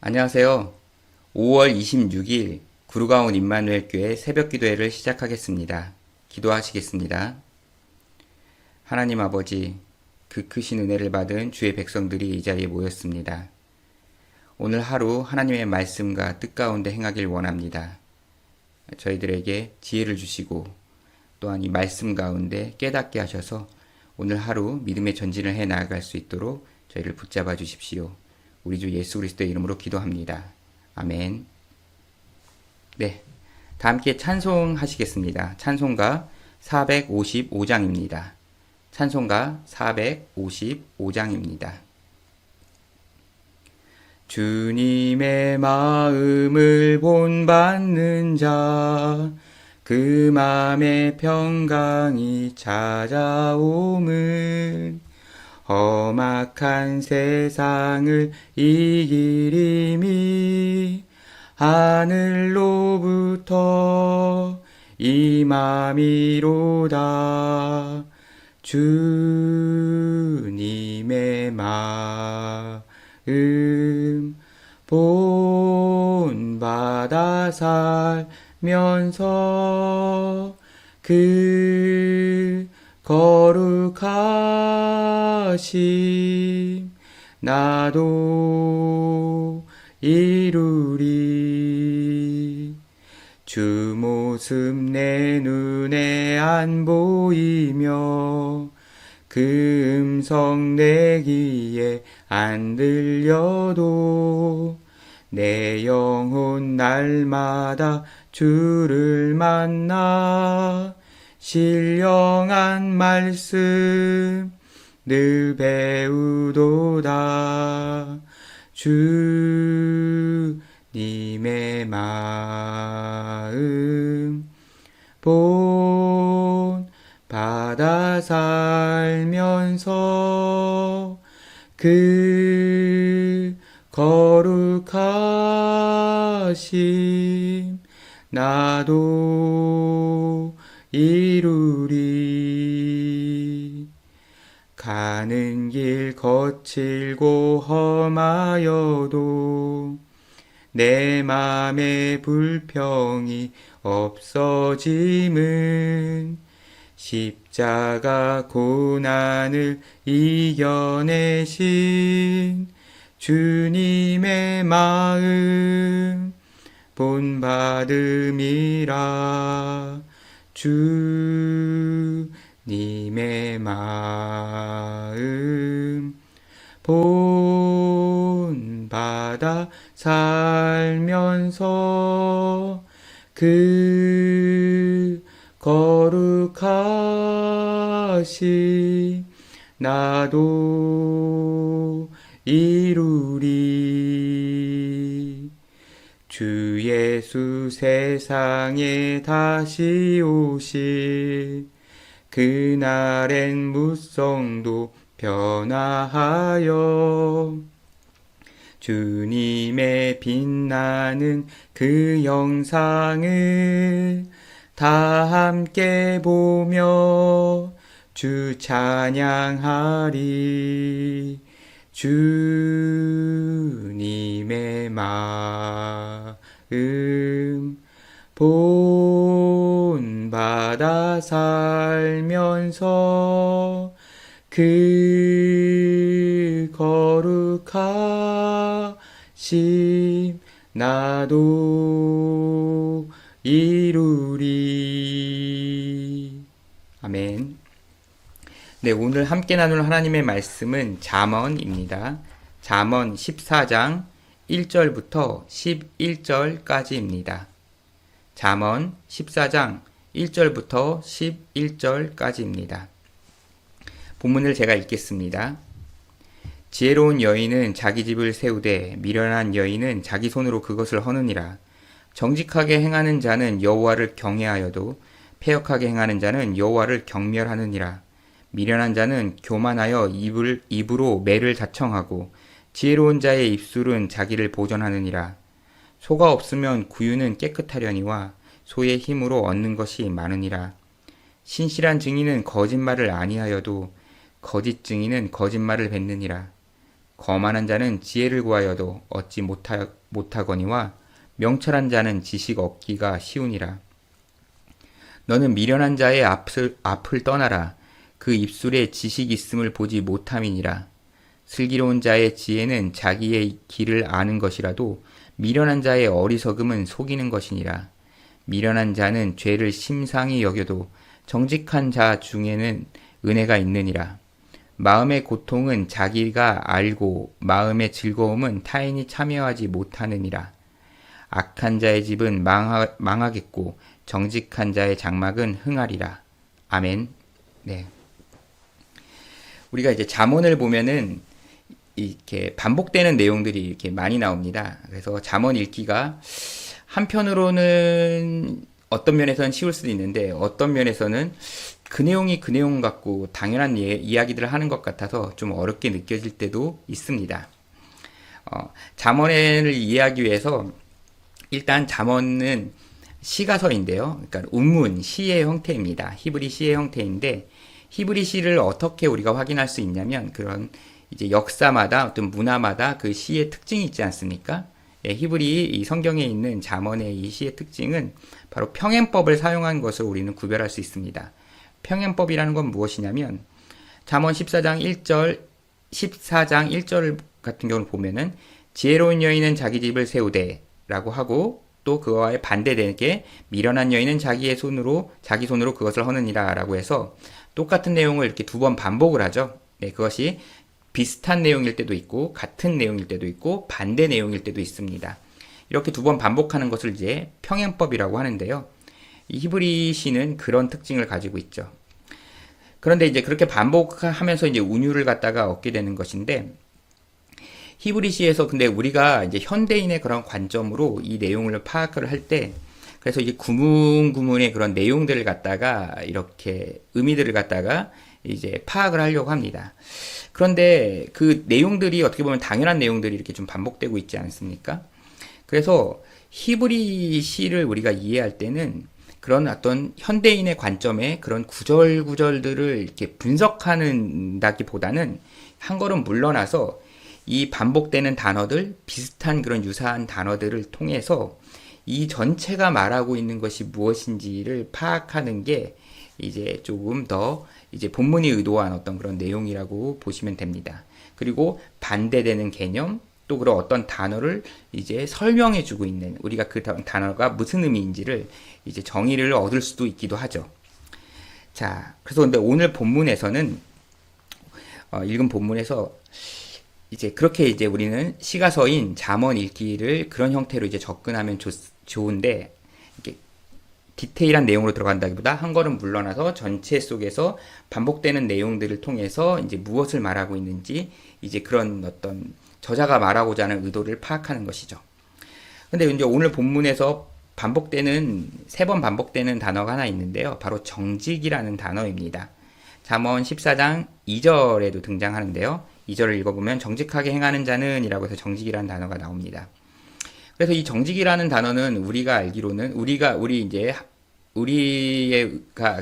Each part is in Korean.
안녕하세요. 5월 26일 구루가온 임마누엘 교회 새벽 기도회를 시작하겠습니다. 기도하시겠습니다. 하나님 아버지, 그 크신 은혜를 받은 주의 백성들이 이 자리에 모였습니다. 오늘 하루 하나님의 말씀과 뜻 가운데 행하길 원합니다. 저희들에게 지혜를 주시고 또한 이 말씀 가운데 깨닫게 하셔서 오늘 하루 믿음의 전진을 해 나아갈 수 있도록 저희를 붙잡아 주십시오. 우리 주 예수 그리스도의 이름으로 기도합니다. 아멘. 네, 다 함께 찬송하시겠습니다. 찬송가 455장입니다. 찬송가 455장입니다. 주님의 마음을 본받는 자, 그 맘에 평강이 찾아옴은 험악한 세상을 이기림이 하늘로부터 임함이로다. 주님의 마음 본받아 살면서 그 거룩하심 나도 이루리. 주 모습 내 눈에 안 보이며 그 음성 내 귀에 안 들려도 내 영혼 날마다 주를 만나 신령한 말씀 늘 배우도다. 주님의 마음 본받아 살면서 그 거룩하심 나도 이루리. 가는 길 거칠고 험하여도 내 맘에 불평이 없어짐은 십자가 고난을 이겨내신 주님의 마음 본받음이라. 주님의 마음 본받아 살면서 그 거룩하심 나도 이루리. 주 예수 세상에 다시 오실 그날엔 무성도 변화하여 주님의 빛나는 그 영상을 다 함께 보며 주 찬양하리. 주님의 마음 본받아 살면서 그 거룩하심 나도 이루리. 아멘. 네, 오늘 함께 나눌 하나님의 말씀은 잠언입니다. 잠언 14장 1절부터 11절까지입니다. 잠언 14장 1절부터 11절까지입니다. 본문을 제가 읽겠습니다. 지혜로운 여인은 자기 집을 세우되 미련한 여인은 자기 손으로 그것을 허느니라. 정직하게 행하는 자는 여호와를 경외하여도 패역하게 행하는 자는 여호와를 경멸하느니라. 미련한 자는 교만하여 입으로 매를 자청하고 지혜로운 자의 입술은 자기를 보전하느니라. 소가 없으면 구유는 깨끗하려니와 소의 힘으로 얻는 것이 많으니라. 신실한 증인은 거짓말을 아니하여도 거짓 증인은 거짓말을 뱉느니라. 거만한 자는 지혜를 구하여도 얻지 못하거니와 명철한 자는 지식 얻기가 쉬우니라. 너는 미련한 자의 앞을 떠나라. 그 입술에 지식 있음을 보지 못함이니라. 슬기로운 자의 지혜는 자기의 길을 아는 것이라도 미련한 자의 어리석음은 속이는 것이니라. 미련한 자는 죄를 심상히 여겨도 정직한 자 중에는 은혜가 있느니라. 마음의 고통은 자기가 알고 마음의 즐거움은 타인이 참여하지 못하느니라. 악한 자의 집은 망하겠고 정직한 자의 장막은 흥하리라. 아멘. 네. 우리가 이제 잠언을 보면은 이렇게 반복되는 내용들이 이렇게 많이 나옵니다. 그래서 잠언 읽기가 한편으로는 어떤 면에서는 쉬울 수도 있는데 어떤 면에서는 그 내용이 그 내용 같고 당연한 이야기들을 하는 것 같아서 좀 어렵게 느껴질 때도 있습니다. 잠언을 이해하기 위해서 일단 잠언은 시가서인데요. 그러니까 운문, 시의 형태입니다. 히브리 시의 형태인데 히브리 시를 어떻게 우리가 확인할 수 있냐면 그런 이제 역사마다 어떤 문화마다 그 시의 특징이 있지 않습니까? 예, 히브리 이 성경에 있는 잠언의 이 시의 특징은 바로 평행법을 사용한 것을 우리는 구별할 수 있습니다. 평행법이라는 건 무엇이냐면 잠언 14장 1절, 14장 1절 같은 경우를 보면은 지혜로운 여인은 자기 집을 세우되 라고 하고 또 그와의 반대되게 미련한 여인은 자기 손으로 그것을 허느니라 라고 해서 똑같은 내용을 이렇게 두 번 반복을 하죠. 네, 그것이 비슷한 내용일 때도 있고 같은 내용일 때도 있고 반대 내용일 때도 있습니다. 이렇게 두 번 반복하는 것을 이제 평행법이라고 하는데요. 이 히브리 시는 그런 특징을 가지고 있죠. 그런데 이제 그렇게 반복하면서 이제 운율을 갖다가 얻게 되는 것인데 히브리 시에서 근데 우리가 이제 현대인의 그런 관점으로 이 내용을 파악을 할 때 그래서 이제 구문구문의 그런 내용들을 갖다가 이렇게 의미들을 갖다가 이제 파악을 하려고 합니다. 그런데 그 내용들이 어떻게 보면 당연한 내용들이 이렇게 좀 반복되고 있지 않습니까? 그래서 히브리 시를 우리가 이해할 때는 그런 어떤 현대인의 관점에 그런 구절구절들을 이렇게 분석하는다기보다는 한 걸음 물러나서 이 반복되는 단어들, 비슷한 그런 유사한 단어들을 통해서 이 전체가 말하고 있는 것이 무엇인지를 파악하는 게 이제 조금 더 이제 본문이 의도한 어떤 그런 내용이라고 보시면 됩니다. 그리고 반대되는 개념, 또 그런 어떤 단어를 이제 설명해 주고 있는 우리가 그 단어가 무슨 의미인지를 이제 정의를 얻을 수도 있기도 하죠. 자, 그래서 근데 오늘 본문에서는 읽은 본문에서 이제 그렇게 이제 우리는 시가서인 잠언 읽기를 그런 형태로 이제 접근하면 좋은데 이게 디테일한 내용으로 들어간다기보다 한 걸음 물러나서 전체 속에서 반복되는 내용들을 통해서 이제 무엇을 말하고 있는지 이제 그런 어떤 저자가 말하고자 하는 의도를 파악하는 것이죠. 근데 이제 오늘 본문에서 세 번 반복되는 단어가 하나 있는데요. 바로 정직이라는 단어입니다. 잠언 14장 2절에도 등장하는데요. 2절을 읽어보면 정직하게 행하는 자는 이라고 해서 정직이라는 단어가 나옵니다. 그래서 이 정직이라는 단어는 우리가 알기로는 우리가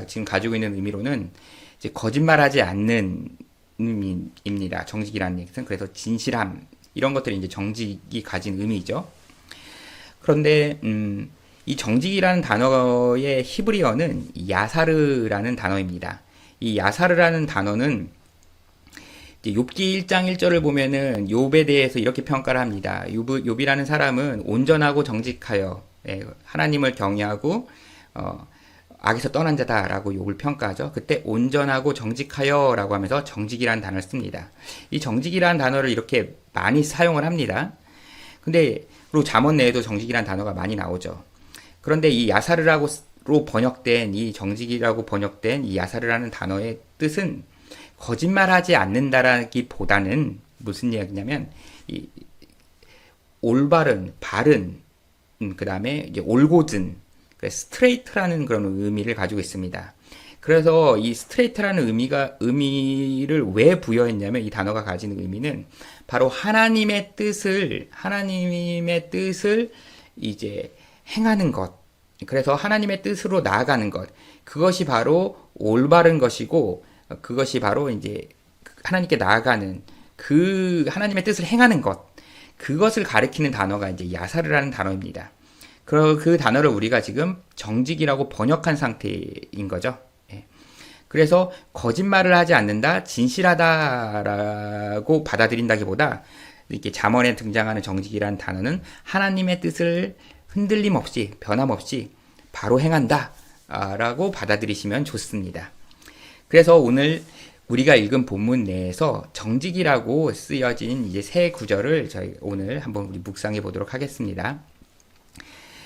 지금 가지고 있는 의미로는 이제 거짓말하지 않는 의미입니다. 정직이라는 얘기는 그래서 진실함 이런 것들이 이제 정직이 가진 의미죠. 그런데 이 정직이라는 단어의 히브리어는 야사르라는 단어입니다. 이 야사르라는 단어는 욥기 1장 1절을 보면은 욥에 대해서 이렇게 평가를 합니다. 욥이라는 사람은 온전하고 정직하여 하나님을 경외하고 악에서 떠난 자다라고 욥을 평가하죠. 그때 온전하고 정직하여라고 하면서 정직이라는 단어를 씁니다. 이 정직이라는 단어를 이렇게 많이 사용을 합니다. 근데 그리고 잠언 내에도 정직이라는 단어가 많이 나오죠. 그런데 이 야사르로 번역된 이 정직이라고 번역된 이 야사르라는 단어의 뜻은 거짓말하지 않는다라기보다는 무슨 이야기냐면 이 올바른, 바른, 그 다음에 이제 올곧은, 스트레이트라는 그런 의미를 가지고 있습니다. 그래서 이 스트레이트라는 의미를 왜 부여했냐면 이 단어가 가지는 의미는 바로 하나님의 뜻을 이제 행하는 것. 그래서 하나님의 뜻으로 나아가는 것. 그것이 바로 올바른 것이고 그것이 바로 이제 하나님께 나아가는 그 하나님의 뜻을 행하는 것, 그것을 가리키는 단어가 이제 야사르라는 단어입니다. 그 단어를 우리가 지금 정직이라고 번역한 상태인 거죠. 예. 그래서 거짓말을 하지 않는다, 진실하다라고 받아들인다기보다 이렇게 잠언에 등장하는 정직이라는 단어는 하나님의 뜻을 흔들림 없이, 변함없이 바로 행한다 라고 받아들이시면 좋습니다. 그래서 오늘 우리가 읽은 본문 내에서 정직이라고 쓰여진 이제 세 구절을 저희 오늘 한번 우리 묵상해 보도록 하겠습니다.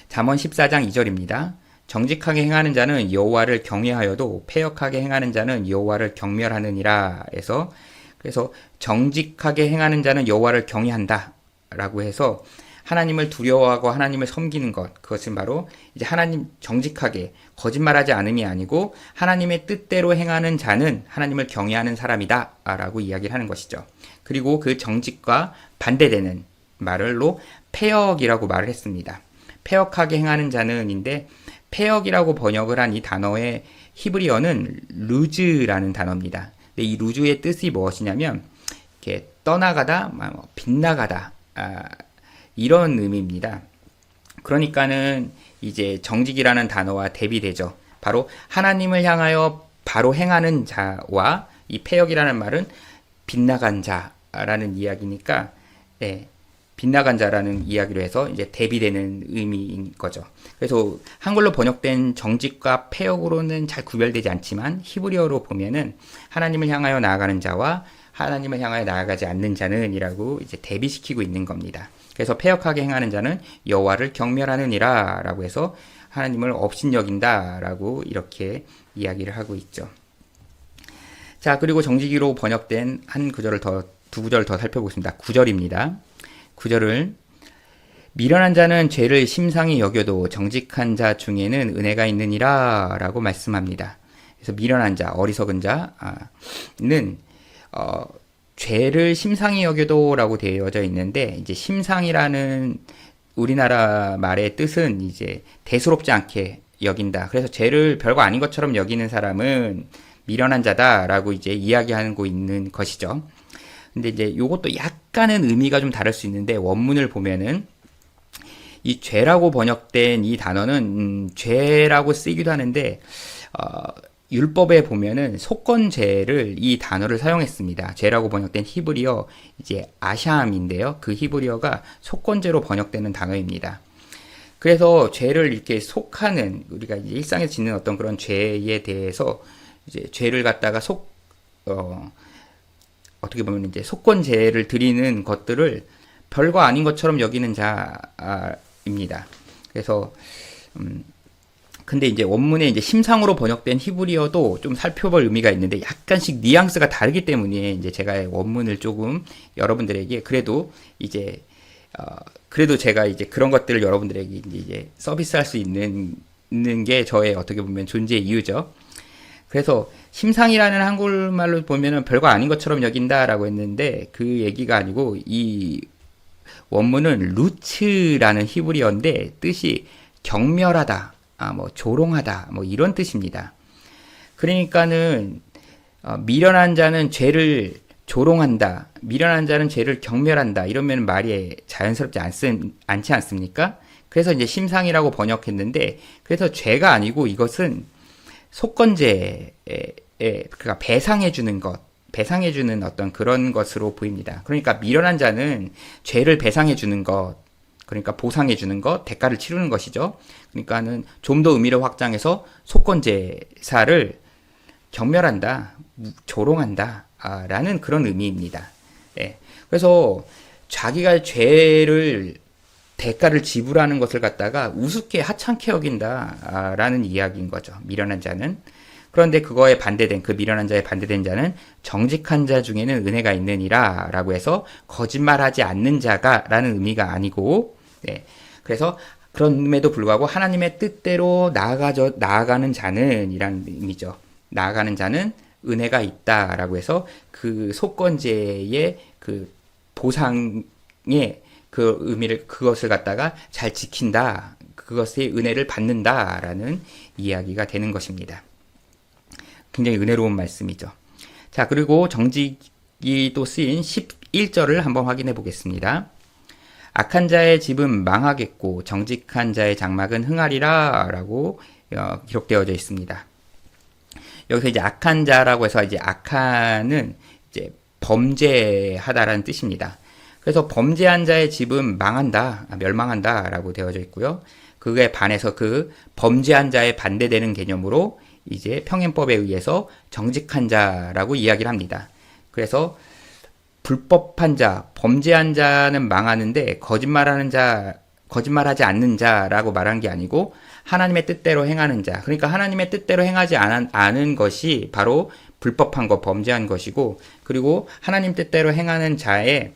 잠언 14장 2절입니다. 정직하게 행하는 자는 여호와를 경외하여도 패역하게 행하는 자는 여호와를 경멸하느니라 해서, 그래서 정직하게 행하는 자는 여호와를 경외한다 라고 해서 하나님을 두려워하고 하나님을 섬기는 것, 그것은 바로 이제 하나님 정직하게 거짓말하지 않음이 아니고 하나님의 뜻대로 행하는 자는 하나님을 경외하는 사람이다 라고 이야기를 하는 것이죠. 그리고 그 정직과 반대되는 말로 패역이라고 말을 했습니다. 패역하게 행하는 자는인데, 패역이라고 번역을 한 이 단어의 히브리어는 루즈라는 단어입니다. 근데 이 루즈의 뜻이 무엇이냐면 이렇게 떠나가다, 빗나가다, 이런 의미입니다. 그러니까는 이제 정직이라는 단어와 대비되죠. 바로 하나님을 향하여 바로 행하는 자와 이 패역이라는 말은 빗나간 자라는 이야기니까, 네, 빗나간 자라는 이야기로 해서 이제 대비되는 의미인 거죠. 그래서 한글로 번역된 정직과 패역으로는 잘 구별되지 않지만 히브리어로 보면은 하나님을 향하여 나아가는 자와 하나님을 향하여 나아가지 않는 자는 이라고 이제 대비시키고 있는 겁니다. 그래서 패역하게 행하는 자는 여호와를 경멸하느니라 라고 해서 하나님을 업신여긴다 라고 이렇게 이야기를 하고 있죠. 자, 그리고 정직이로 번역된 두 구절을 더 살펴보겠습니다. 9절입니다. 9절을 미련한 자는 죄를 심상히 여겨도 정직한 자 중에는 은혜가 있느니라 라고 말씀합니다. 그래서 미련한 자, 어리석은 자는 죄를 심상히 여겨도 라고 되어져 있는데, 이제 심상이라는 우리나라 말의 뜻은 이제 대수롭지 않게 여긴다. 그래서 죄를 별거 아닌 것처럼 여기는 사람은 미련한 자다라고 이제 이야기하고 있는 것이죠. 근데 이제 요것도 약간은 의미가 좀 다를 수 있는데, 원문을 보면은 이 죄라고 번역된 이 단어는 죄라고 쓰이기도 하는데, 율법에 보면은 속건죄를 이 단어를 사용했습니다. 죄라고 번역된 히브리어 이제 아샴인데요. 그 히브리어가 속건죄로 번역되는 단어입니다. 그래서 죄를 이렇게 속하는, 우리가 이제 일상에서 짓는 어떤 그런 죄에 대해서 이제 죄를 갖다가 어떻게 보면 이제 속건죄를 드리는 것들을 별거 아닌 것처럼 여기는 자입니다. 그래서 근데 이제 원문에 이제 심상으로 번역된 히브리어도 좀 살펴볼 의미가 있는데, 약간씩 뉘앙스가 다르기 때문에 이제 제가 원문을 조금 여러분들에게 그래도 제가 이제 그런 것들을 여러분들에게 이제 서비스할 수 있는 게 저의 어떻게 보면 존재의 이유죠. 그래서 심상이라는 한국말로 보면은 별거 아닌 것처럼 여긴다라고 했는데, 그 얘기가 아니고 이 원문은 루츠라는 히브리어인데 뜻이 경멸하다, 조롱하다, 이런 뜻입니다. 그러니까는 미련한 자는 죄를 조롱한다, 미련한 자는 죄를 경멸한다, 이러면 말이 자연스럽지 않지 않습니까? 그래서 이제 심상이라고 번역했는데, 그래서 죄가 아니고 이것은 속건죄에 그러니까 배상해주는 것, 배상해주는 어떤 그런 것으로 보입니다. 그러니까 미련한 자는 죄를 배상해주는 것, 그러니까 보상해주는 것, 대가를 치르는 것이죠. 그러니까는 좀 더 의미를 확장해서 속건제사를 경멸한다, 조롱한다, 라는 그런 의미입니다. 예. 그래서 자기가 죄를 대가를 지불하는 것을 갖다가 우습게 하찮게 여긴다라는 이야기인 거죠. 미련한 자는. 그런데 그거에 반대된, 그 미련한 자에 반대된 자는 정직한 자 중에는 은혜가 있느니라 라고 해서 거짓말하지 않는 자가 라는 의미가 아니고, 네. 그래서 그럼에도 불구하고 하나님의 뜻대로 나아가는 자는 이란 의미죠. 나아가는 자는 은혜가 있다라고 해서 그 속건제의 그 보상의 그 의미를, 그것을 갖다가 잘 지킨다, 그것의 은혜를 받는다라는 이야기가 되는 것입니다. 굉장히 은혜로운 말씀이죠. 자, 그리고 정직이 또 쓰인 1절을 한번 확인해 보겠습니다. 악한 자의 집은 망하겠고 정직한 자의 장막은 흥하리라 라고 기록되어져 있습니다. 여기서 이제 악한 자라고 해서 이제 악한은 이제 범죄하다라는 뜻입니다. 그래서 범죄한 자의 집은 망한다, 멸망한다 라고 되어져 있고요. 그에 반해서 그 범죄한 자에 반대되는 개념으로 이제 평행법에 의해서 정직한 자라고 이야기를 합니다. 그래서 불법한 자, 범죄한 자는 망하는데 거짓말하지 않는 자라고 말한 게 아니고 하나님의 뜻대로 행하는 자. 그러니까 하나님의 뜻대로 행하지 않은 것이 바로 불법한 것, 범죄한 것이고, 그리고 하나님 뜻대로 행하는 자는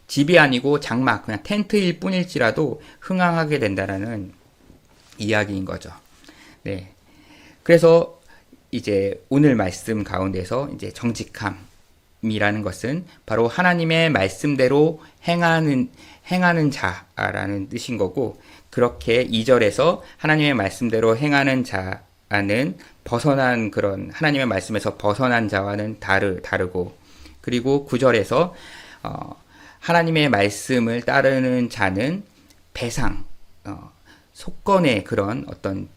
집이 아니고 장막, 그냥 텐트일 뿐일지라도 흥황하게 된다라는 이야기인 거죠. 네. 그래서 이제 오늘 말씀 가운데서 이제 정직함이라는 것은 바로 하나님의 말씀대로 행하는 자라는 뜻인 거고, 그렇게 2절에서 하나님의 말씀대로 행하는 자는 벗어난 그런 하나님의 말씀에서 벗어난 자와는 다르고, 그리고 9절에서 하나님의 말씀을 따르는 자는 배상, 속건의 그런 어떤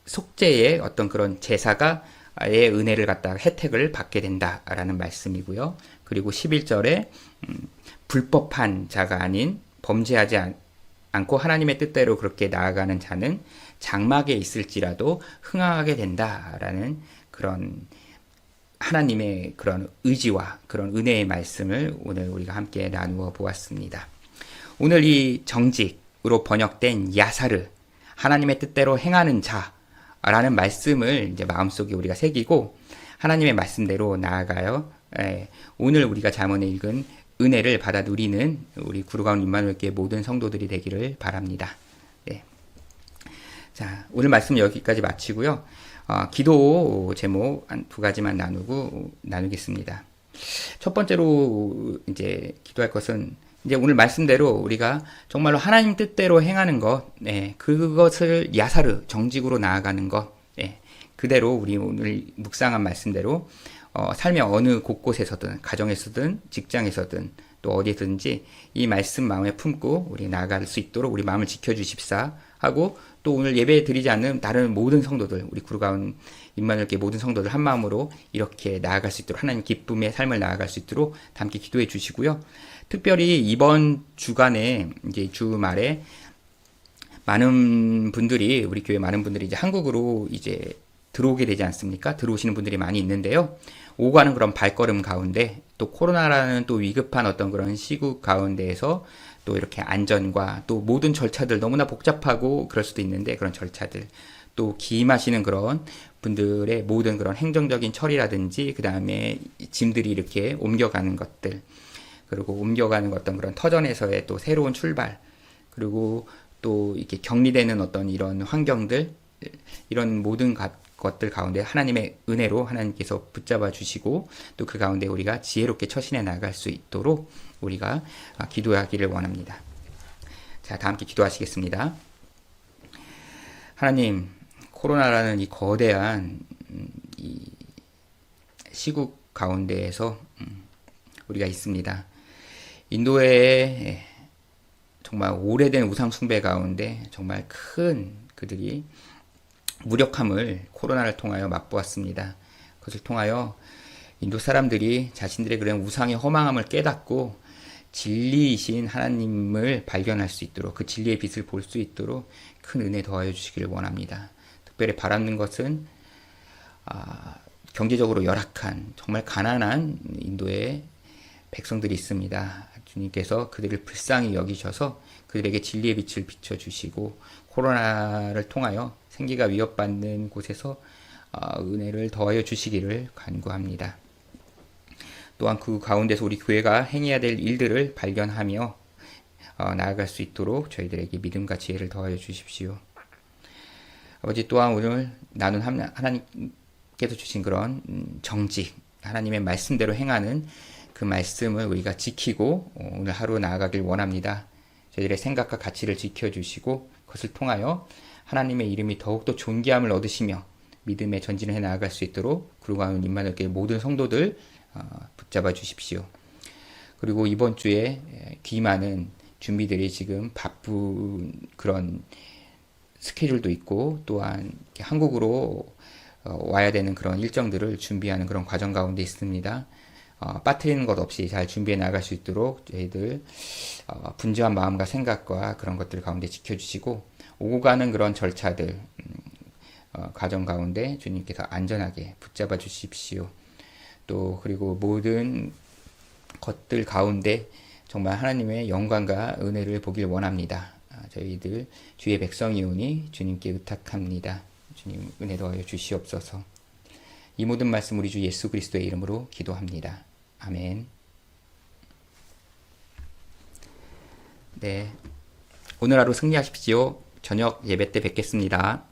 속죄의 어떤 그런 제사가의 은혜를 갖다가 혜택을 받게 된다라는 말씀이고요. 그리고 11절에 불법한 자가 아닌 범죄하지 않고 하나님의 뜻대로 그렇게 나아가는 자는 장막에 있을지라도 흥황하게 된다라는 그런 하나님의 그런 의지와 그런 은혜의 말씀을 오늘 우리가 함께 나누어 보았습니다. 오늘 이 정직으로 번역된 야사르, 하나님의 뜻대로 행하는 자라는 말씀을 이제 마음속에 우리가 새기고 하나님의 말씀대로 나아가요. 오늘 우리가 잠언에 읽은 은혜를 받아 누리는 우리 구루가운 임마누엘교회 모든 성도들이 되기를 바랍니다. 네. 자, 오늘 말씀 여기까지 마치고요. 기도 제목 한 2가지만 나누겠습니다. 첫 번째로 이제 기도할 것은 이제 오늘 말씀대로 우리가 정말로 하나님 뜻대로 행하는 것, 그것을 야사르 정직으로 나아가는 것, 그대로 우리 오늘 묵상한 말씀대로 삶의 어느 곳곳에서든 가정에서든 직장에서든 또 어디든지 이 말씀 마음에 품고 우리 나아갈 수 있도록 우리 마음을 지켜주십사 하고, 또 오늘 예배 드리지 않는 다른 모든 성도들, 우리 구루가운 임마누엘교회 모든 성도들 한 마음으로 이렇게 나아갈 수 있도록 하나님 기쁨의 삶을 나아갈 수 있도록 함께 기도해 주시고요. 특별히 이번 주간에 이제 주말에 많은 분들이 우리 교회 많은 분들이 이제 한국으로 이제 들어오게 되지 않습니까? 들어오시는 분들이 많이 있는데요. 오고 가는 그런 발걸음 가운데 또 코로나라는 또 위급한 어떤 그런 시국 가운데에서 또 이렇게 안전과 또 모든 절차들 너무나 복잡하고 그럴 수도 있는데 그런 절차들 또 기임하시는 그런 분들의 모든 그런 행정적인 처리라든지 그 다음에 짐들이 이렇게 옮겨가는 것들, 그리고 옮겨가는 어떤 그런 터전에서의 또 새로운 출발, 그리고 또 이렇게 격리되는 어떤 이런 환경들, 이런 모든 것들 가운데 하나님의 은혜로 하나님께서 붙잡아 주시고 또 그 가운데 우리가 지혜롭게 처신해 나갈 수 있도록 우리가 기도하기를 원합니다. 자, 다 함께 기도하시겠습니다. 하나님, 코로나라는 이 거대한 이 시국 가운데에서 우리가 있습니다. 인도의 정말 오래된 우상 숭배 가운데 정말 큰 그들이 무력함을 코로나를 통하여 맛보았습니다. 그것을 통하여 인도 사람들이 자신들의 그런 우상의 허망함을 깨닫고 진리이신 하나님을 발견할 수 있도록, 그 진리의 빛을 볼 수 있도록 큰 은혜 더하여 주시기를 원합니다. 특별히 바라는 것은 경제적으로 열악한 정말 가난한 인도의 백성들이 있습니다. 주님께서 그들을 불쌍히 여기셔서 그들에게 진리의 빛을 비춰주시고 코로나를 통하여 생기가 위협받는 곳에서 은혜를 더하여 주시기를 간구합니다. 또한 그 가운데서 우리 교회가 행해야 될 일들을 발견하며 나아갈 수 있도록 저희들에게 믿음과 지혜를 더하여 주십시오. 아버지, 또한 오늘 나눈 하나님께서 주신 그런 정직, 하나님의 말씀대로 행하는 그 말씀을 우리가 지키고 오늘 하루 나아가길 원합니다. 저희들의 생각과 가치를 지켜주시고 그것을 통하여 하나님의 이름이 더욱더 존귀함을 얻으시며 믿음의 전진을 해 나아갈 수 있도록 구루가운 임마누엘교회 모든 성도들 붙잡아 주십시오. 그리고 이번 주에 귀마는 준비들이 지금 바쁜 그런 스케줄도 있고 또한 한국으로 와야 되는 그런 일정들을 준비하는 그런 과정 가운데 있습니다. 빠뜨리는 것 없이 잘 준비해 나갈 수 있도록 저희들 분주한 마음과 생각과 그런 것들 가운데 지켜주시고 오고 가는 그런 절차들 과정 가운데 주님께서 안전하게 붙잡아 주십시오. 또 그리고 모든 것들 가운데 정말 하나님의 영광과 은혜를 보길 원합니다. 저희들 주의 백성이오니 주님께 의탁합니다. 주님 은혜 더하여 주시옵소서. 이 모든 말씀 우리 주 예수 그리스도의 이름으로 기도합니다. 아멘. 네, 오늘 하루 승리하십시오. 저녁 예배 때 뵙겠습니다.